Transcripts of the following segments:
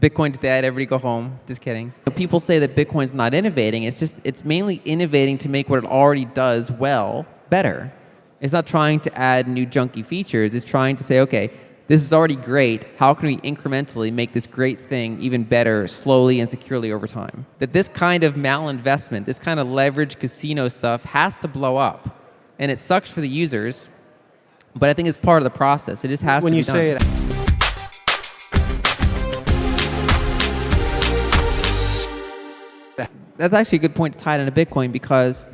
Bitcoin's dead, everybody go home. Just kidding. People say that Bitcoin's not innovating. It's mainly innovating to make what it already does well better. It's not trying to add new junky features. It's trying to say, okay, this is already great. How can we incrementally make this great thing even better slowly and securely over time? That this kind of malinvestment, this kind of leverage casino stuff has to blow up. And it sucks for the users, but I think it's part of the process. It just has to be done. When you say it... That's actually a good point to tie it into Bitcoin, because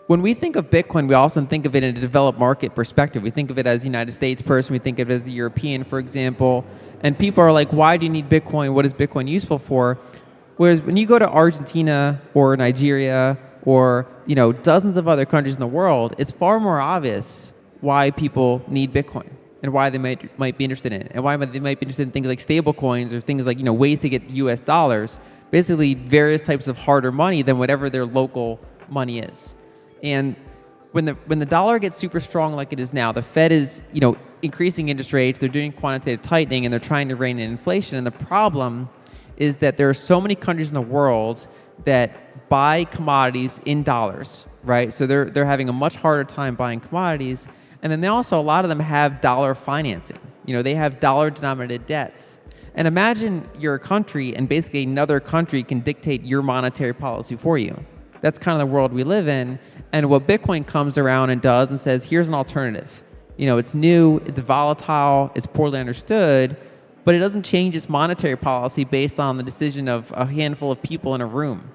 when we think of Bitcoin, we also think of it in a developed market perspective. We think of it as a United States person. We think of it as a European, for example. And people are like, why do you need Bitcoin? What is Bitcoin useful for? Whereas when you go to Argentina or Nigeria or dozens of other countries in the world, it's far more obvious why people need Bitcoin and why they might be interested in it, and why they might be interested in things like stable coins or things like ways to get US dollars, basically various types of harder money than whatever their local money is. And when the dollar gets super strong like it is now, the Fed is increasing interest rates, they're doing quantitative tightening, and they're trying to rein in inflation. And the problem is that there are so many countries in the world that buy commodities in dollars, right? So they're having a much harder time buying commodities. And then a lot of them have dollar financing. They have dollar denominated debts. And imagine you're a country and basically another country can dictate your monetary policy for you. That's kind of the world we live in. And what Bitcoin comes around and does and says, here's an alternative. It's new, it's volatile, it's poorly understood, but it doesn't change its monetary policy based on the decision of a handful of people in a room.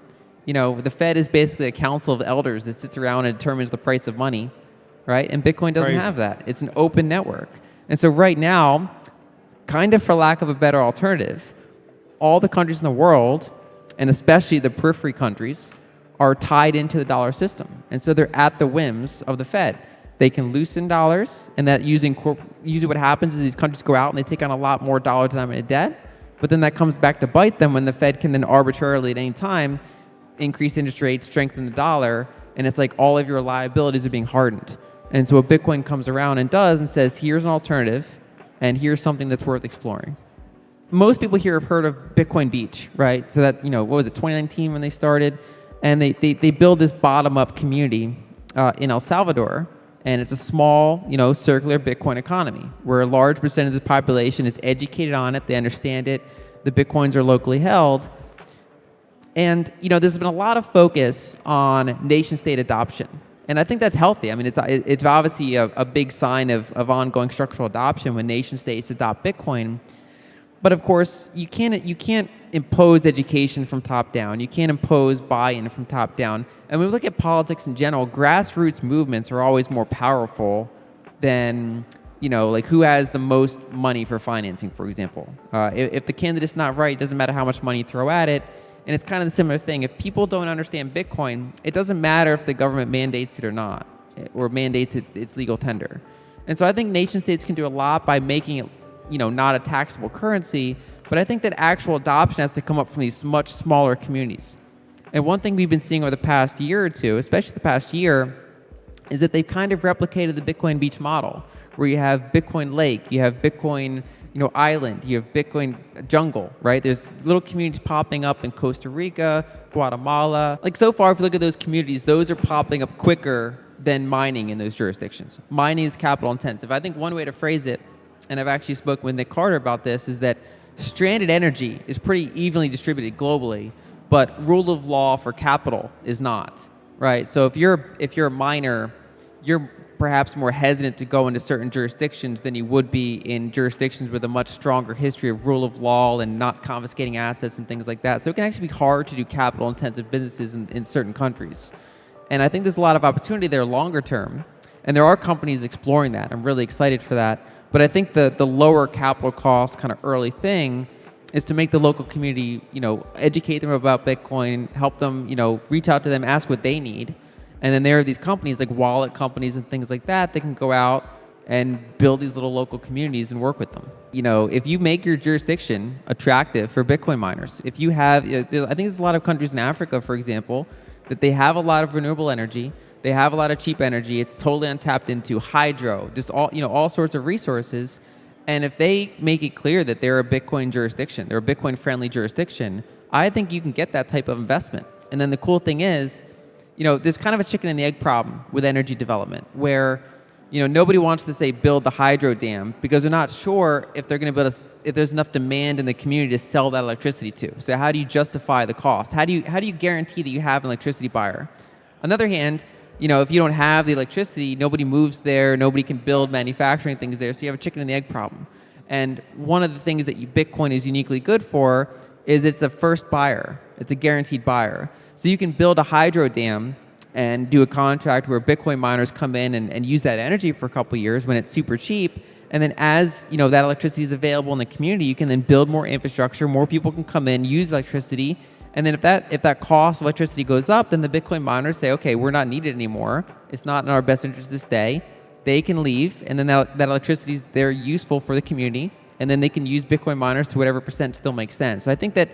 The Fed is basically a council of elders that sits around and determines the price of money, right? And Bitcoin doesn't have that. It's an open network. And so right now, kind of for lack of a better alternative, all the countries in the world, and especially the periphery countries, are tied into the dollar system. And so they're at the whims of the Fed. They can loosen dollars, and that usually what happens is these countries go out and they take on a lot more dollar-denominated debt, but then that comes back to bite them when the Fed can then arbitrarily at any time increase interest rates, strengthen the dollar, and it's like all of your liabilities are being hardened. And so what Bitcoin comes around and does and says, here's an alternative, and here's something that's worth exploring. Most people here have heard of Bitcoin Beach, right? So that, what was it, 2019 when they started? And they build this bottom-up community in El Salvador, and it's a small, circular Bitcoin economy where a large percent of the population is educated on it, they understand it, the Bitcoins are locally held. And, there's been a lot of focus on nation-state adoption. And I think that's healthy. I mean, it's obviously a big sign of ongoing structural adoption when nation-states adopt Bitcoin. But of course, you can't impose education from top down. You can't impose buy-in from top down. And when we look at politics in general, grassroots movements are always more powerful than, like who has the most money for financing, for example. If the candidate's not right, it doesn't matter how much money you throw at it. And it's kind of the similar thing. If people don't understand Bitcoin, it doesn't matter if the government mandates it or not, or mandates its legal tender. And so I think nation states can do a lot by making it not a taxable currency, but I think that actual adoption has to come up from these much smaller communities. And one thing we've been seeing over the past year or two, especially the past year, is that they've kind of replicated the Bitcoin Beach model, where you have Bitcoin Lake, you have Bitcoin Island, you have Bitcoin Jungle, right? There's little communities popping up in Costa Rica, Guatemala. Like so far, if you look at those communities, those are popping up quicker than mining in those jurisdictions. Mining is capital intensive. I think one way to phrase it, and I've actually spoken with Nick Carter about this, is that stranded energy is pretty evenly distributed globally, but rule of law for capital is not, right? So if you're a miner, you're perhaps more hesitant to go into certain jurisdictions than you would be in jurisdictions with a much stronger history of rule of law and not confiscating assets and things like that. So it can actually be hard to do capital intensive businesses in certain countries. And I think there's a lot of opportunity there longer term. And there are companies exploring that. I'm really excited for that. But I think the lower capital cost kind of early thing is to make the local community, educate them about Bitcoin, help them, reach out to them, ask what they need. And then there are these companies like wallet companies and things like that that can go out and build these little local communities and work with them. If you make your jurisdiction attractive for Bitcoin miners, if you have, I think there's a lot of countries in Africa, for example, that they have a lot of renewable energy, they have a lot of cheap energy, it's totally untapped into hydro, just all sorts of resources. And if they make it clear that they're a Bitcoin jurisdiction, they're a Bitcoin-friendly jurisdiction, I think you can get that type of investment. And then the cool thing is, there's kind of a chicken and the egg problem with energy development, where nobody wants to say build the hydro dam because they're not sure if they're going to if there's enough demand in the community to sell that electricity to. So how do you justify the cost? How do you guarantee that you have an electricity buyer? On the other hand, if you don't have the electricity, nobody moves there, nobody can build manufacturing things there, so you have a chicken and the egg problem. And one of the things that Bitcoin is uniquely good for is it's a first buyer. It's a guaranteed buyer. So you can build a hydro dam and do a contract where Bitcoin miners come in and use that energy for a couple of years when it's super cheap. And then as that electricity is available in the community, you can then build more infrastructure, more people can come in, use electricity. And then if that cost of electricity goes up, then the Bitcoin miners say, okay, we're not needed anymore. It's not in our best interest to stay. They can leave, and then that electricity is there useful for the community, and then they can use Bitcoin miners to whatever percent still makes sense. So I think that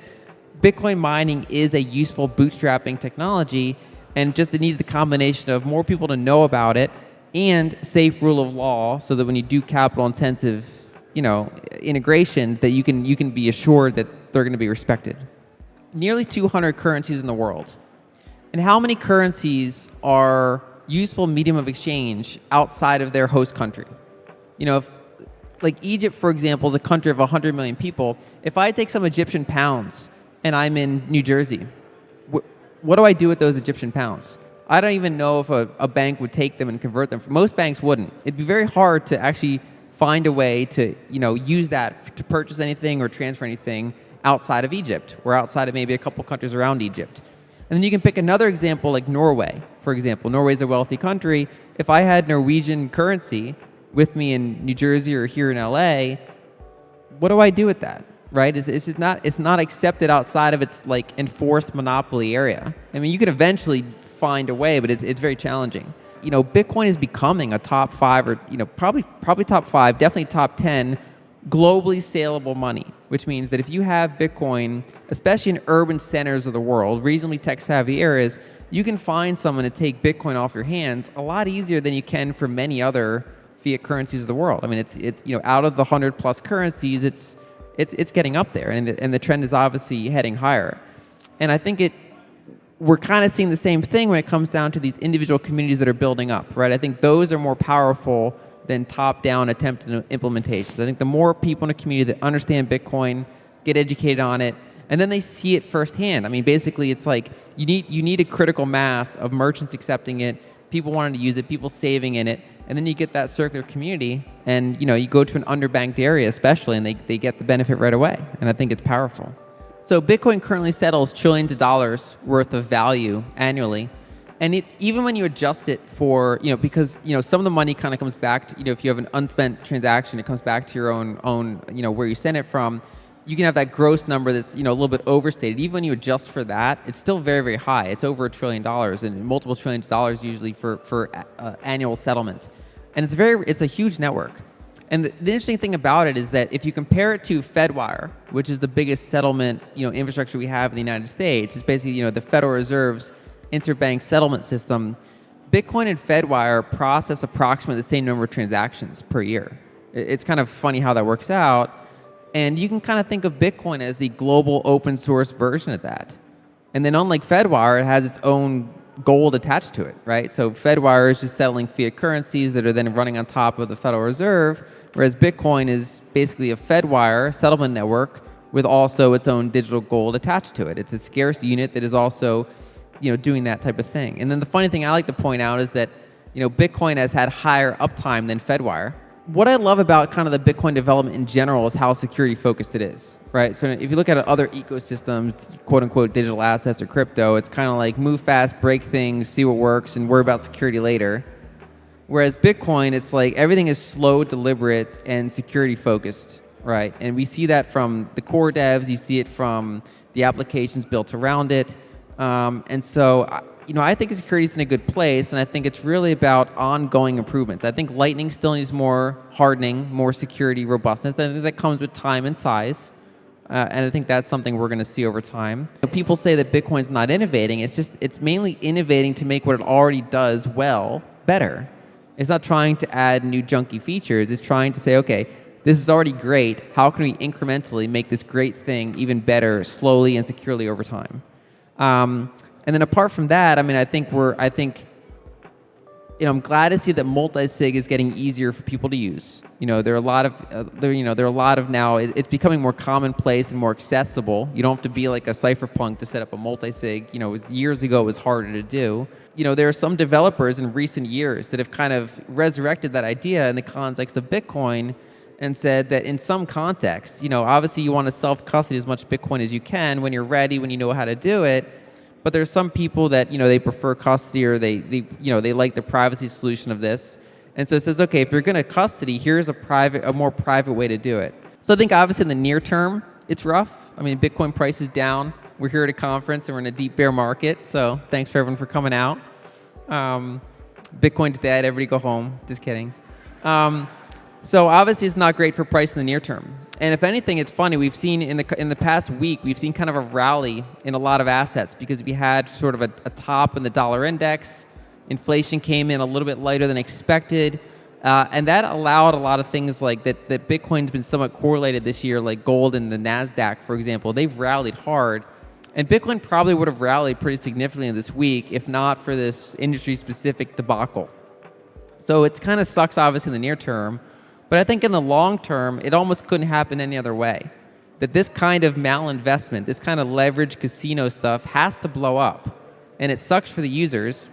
Bitcoin mining is a useful bootstrapping technology, and just it needs the combination of more people to know about it and safe rule of law, so that when you do capital intensive, integration, that you can be assured that they're going to be respected. Nearly 200 currencies in the world. And how many currencies are useful medium of exchange outside of their host country? If, like Egypt, for example, is a country of 100 million people. If I take some Egyptian pounds and I'm in New Jersey, what do I do with those Egyptian pounds? I don't even know if a bank would take them and convert them. Most banks wouldn't. It'd be very hard to actually find a way to use that to purchase anything or transfer anything outside of Egypt, or outside of maybe a couple countries around Egypt. And then you can pick another example like Norway, for example. Norway's a wealthy country. If I had Norwegian currency with me in New Jersey or here in LA, what do I do with that, right? It's not accepted outside of its like enforced monopoly area. I mean, you could eventually find a way, but it's very challenging. Bitcoin is becoming a top 5 or probably top 5, definitely top 10 globally saleable money, which means that if you have Bitcoin, especially in urban centers of the world, reasonably tech-savvy areas, you can find someone to take Bitcoin off your hands a lot easier than you can for many other fiat currencies of the world. I mean, it's out of the 100+ currencies, it's getting up there, and the trend is obviously heading higher. And I think we're kind of seeing the same thing when it comes down to these individual communities that are building up, right? I think those are more powerful than top-down attempted implementations. I think the more people in a community that understand Bitcoin, get educated on it, and then they see it firsthand. I mean, basically, it's like you need a critical mass of merchants accepting it, people wanting to use it, people saving in it, and then you get that circular community, and you go to an underbanked area especially, and they get the benefit right away. And I think it's powerful. So Bitcoin currently settles trillions of dollars worth of value annually. And even when you adjust it for, because, some of the money kind of comes back to, if you have an unspent transaction, it comes back to your own, where you sent it from. You can have that gross number that's, a little bit overstated. Even when you adjust for that, it's still very, very high. It's over $1 trillion and multiple trillions of dollars usually for annual settlement. And it's a huge network. And the interesting thing about it is that if you compare it to Fedwire, which is the biggest settlement, infrastructure we have in the United States, it's basically, the Federal Reserve's interbank settlement system. Bitcoin and Fedwire process approximately the same number of transactions per year. It's kind of funny how that works out. And you can kind of think of Bitcoin as the global open source version of that. And then unlike Fedwire, it has its own gold attached to it, right? So Fedwire is just settling fiat currencies that are then running on top of the Federal Reserve, whereas Bitcoin is basically a Fedwire settlement network with also its own digital gold attached to it. It's a scarce unit that is also doing that type of thing. And then the funny thing I like to point out is that, Bitcoin has had higher uptime than Fedwire. What I love about kind of the Bitcoin development in general is how security focused it is, right? So if you look at other ecosystems, quote unquote, digital assets or crypto, it's kind of like move fast, break things, see what works, and worry about security later. Whereas Bitcoin, it's like everything is slow, deliberate, and security focused, right? And we see that from the core devs, you see it from the applications built around it. And so, I think security is in a good place, and I think it's really about ongoing improvements. I think Lightning still needs more hardening, more security robustness. I think that comes with time and size, and I think that's something we're going to see over time. People say that Bitcoin's not innovating. It's mainly innovating to make what it already does well better. It's not trying to add new junky features. It's trying to say, okay, this is already great. How can we incrementally make this great thing even better, slowly and securely over time? And then apart from that, I mean, I think I'm glad to see that multi-sig is getting easier for people to use. There are a lot of now. It's becoming more commonplace and more accessible. You don't have to be like a cypherpunk to set up a multi-sig. Years ago it was harder to do. There are some developers in recent years that have kind of resurrected that idea in the context of Bitcoin and said that in some contexts, obviously you want to self-custody as much Bitcoin as you can when you're ready, when you know how to do it. But there's some people that, they prefer custody, or they like the privacy solution of this. And so it says, okay, if you're going to custody, here's a more private way to do it. So I think obviously in the near term, it's rough. I mean, Bitcoin price is down. We're here at a conference and we're in a deep bear market. So thanks for everyone for coming out. Bitcoin's dead. Everybody go home. Just kidding. So obviously it's not great for price in the near term. And if anything, it's funny. We've seen in the past week, we've seen kind of a rally in a lot of assets because we had sort of a top in the dollar index. Inflation came in a little bit lighter than expected. And that allowed a lot of things like that Bitcoin's been somewhat correlated this year, like gold and the NASDAQ, for example. They've rallied hard. And Bitcoin probably would have rallied pretty significantly this week if not for this industry-specific debacle. So it kind of sucks, obviously, in the near term. But I think in the long term, it almost couldn't happen any other way. That this kind of malinvestment, this kind of leverage casino stuff has to blow up. And it sucks for the users,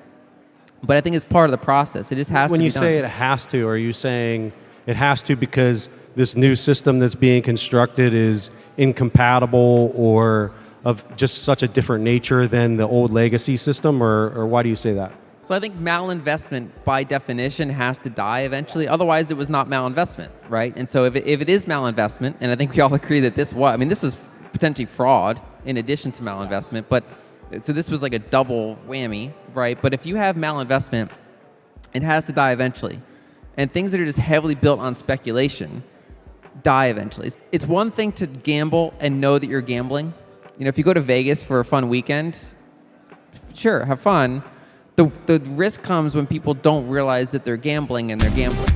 but I think it's part of the process. It just has to be done. When you say it has to, are you saying it has to because this new system that's being constructed is incompatible or of just such a different nature than the old legacy system, or why do you say that? So I think malinvestment, by definition, has to die eventually. Otherwise, it was not malinvestment, right? And so if it is malinvestment, and I think we all agree that this was potentially fraud in addition to malinvestment, but so this was like a double whammy, right? But if you have malinvestment, it has to die eventually. And things that are just heavily built on speculation die eventually. It's one thing to gamble and know that you're gambling. If you go to Vegas for a fun weekend, sure, have fun. The risk comes when people don't realize that they're gambling and they're gambling.